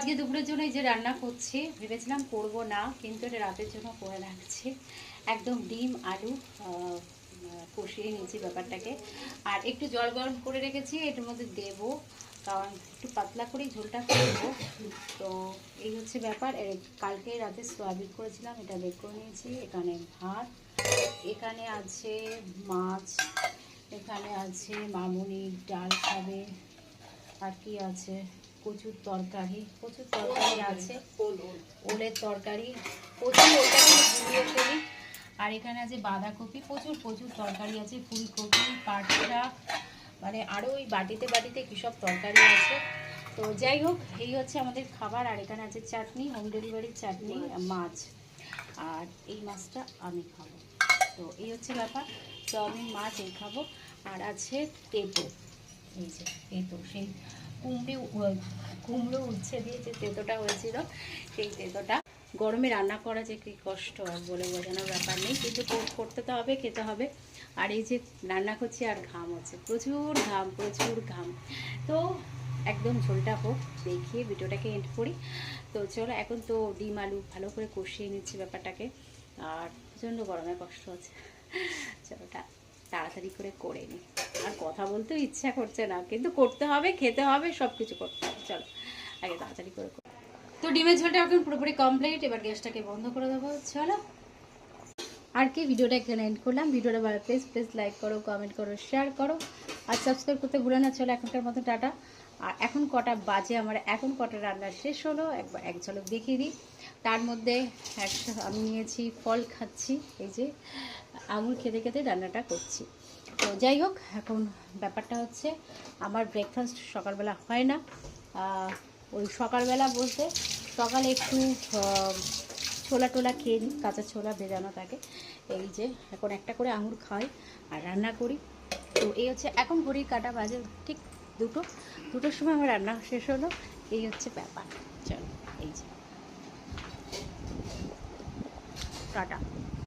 আজকে দুপুরের জন্য এই যে রান্না করছি, ভেবেছিলাম করব না, কিন্তু এটা রাতের জন্য করে রাখছি। একদম ডিম আলু কষিয়ে নিয়েছি ব্যাপারটাকে, আর একটু জল গরম করে রেখেছি, এটার মধ্যে দেবো, কারণ একটু পাতলা করেই ঝোলটা করবো। তো এই হচ্ছে ব্যাপার। কালকে রাতে সোয়াবিন করেছিলাম, এটা বের করে নিয়েছি। এখানে ভাত, এখানে আছে মাছ, এখানে আছে মামুনি ডাল খাবে, আর কি আছে প্রচুর তরকারি আছে, ওলের তরকারি, প্রচুর ওলটাকে গুলিয়ে ফেলি। আর এখানে আছে বাঁধাকপি, প্রচুর প্রচুর তরকারি আছে, ফুলকপি, পাট শাক, মানে আরও ওই বাটিতে বাটিতে কী সব তরকারি আছে। তো যাই হোক, এই হচ্ছে আমাদের খাবার। আর এখানে আছে চাটনি, হোম ডেলিভারির চাটনি, মাছ, আর এই মাছটা আমি খাবো। তো এই হচ্ছে ব্যাপার, চাউমিন মাছ এই খাবো। আর আছে তেঁতো, এই যে তেঁতো, সেই কুমড়ো উচ্ছে দিয়ে যে তেঁতোটা হয়েছিল, সেই তেঁতোটা। গরমে রান্না করা যে কী কষ্ট, আর বলে বোঝানোর ব্যাপার নেই, কিন্তু করতে তো হবে, খেতে হবে। আর এই যে রান্না করছি আর ঘাম হচ্ছে, প্রচুর ঘাম প্রচুর ঘাম। তো একদম ঝোলটা হোক, দেখিয়ে ভিডিওটাকে এন্ড করি। তো চলো, এখন তো ডিম আলু ভালো করে কষিয়ে নিচ্ছি ব্যাপারটাকে, আর প্রচণ্ড গরমে কষ্ট হচ্ছে। চলোটা তাড়াতাড়ি করে নিই। আর কথা বলতেও ইচ্ছা করছে না, কিন্তু করতে হবে, খেতে হবে, সব কিছু করতে হবে। চলো আগে তাড়াতাড়ি করে। তো ডিমের ঝোলটা এখন পুরোপুরি কমপ্লিট, এবার গ্যাসটাকে বন্ধ করে দেবো। চলো, আর কি ভিডিওটা এখানে এন্ড করলাম। ভিডিওটা ভালো প্লিজ লাইক করো, কমেন্ট করো, শেয়ার করো, আর সাবস্ক্রাইব করতে ভুলে না। চলো এখনকার মতো টাটা। আর এখন কটা বাজে আমার, এখন কটা রান্না শেষ হলো একবার এক ঝলক দেখিয়ে দিই। তার মধ্যে আমি নিয়েছি ফল খাচ্ছি, এই যে আঙুর খেতে খেতে রান্নাটা করছি। তো যাই হোক, এখন ব্যাপারটা হচ্ছে আমার ব্রেকফাস্ট সকালবেলা হয় না। ওই সকালবেলা বলতে সকালে একটু ছোলা টোলা খেয়ে নিই, কাঁচা ছোলা ভেজানো থাকে। এই যে এখন একটা করে আঙুর খাই আর রান্না করি। তো এই হচ্ছে, এখন ঘড়ির কাঁটা বাজে ঠিক দুটোর সময় আমার রান্না শেষ হলো। এই হচ্ছে ব্যাপার। চলো, এই যে টাটা।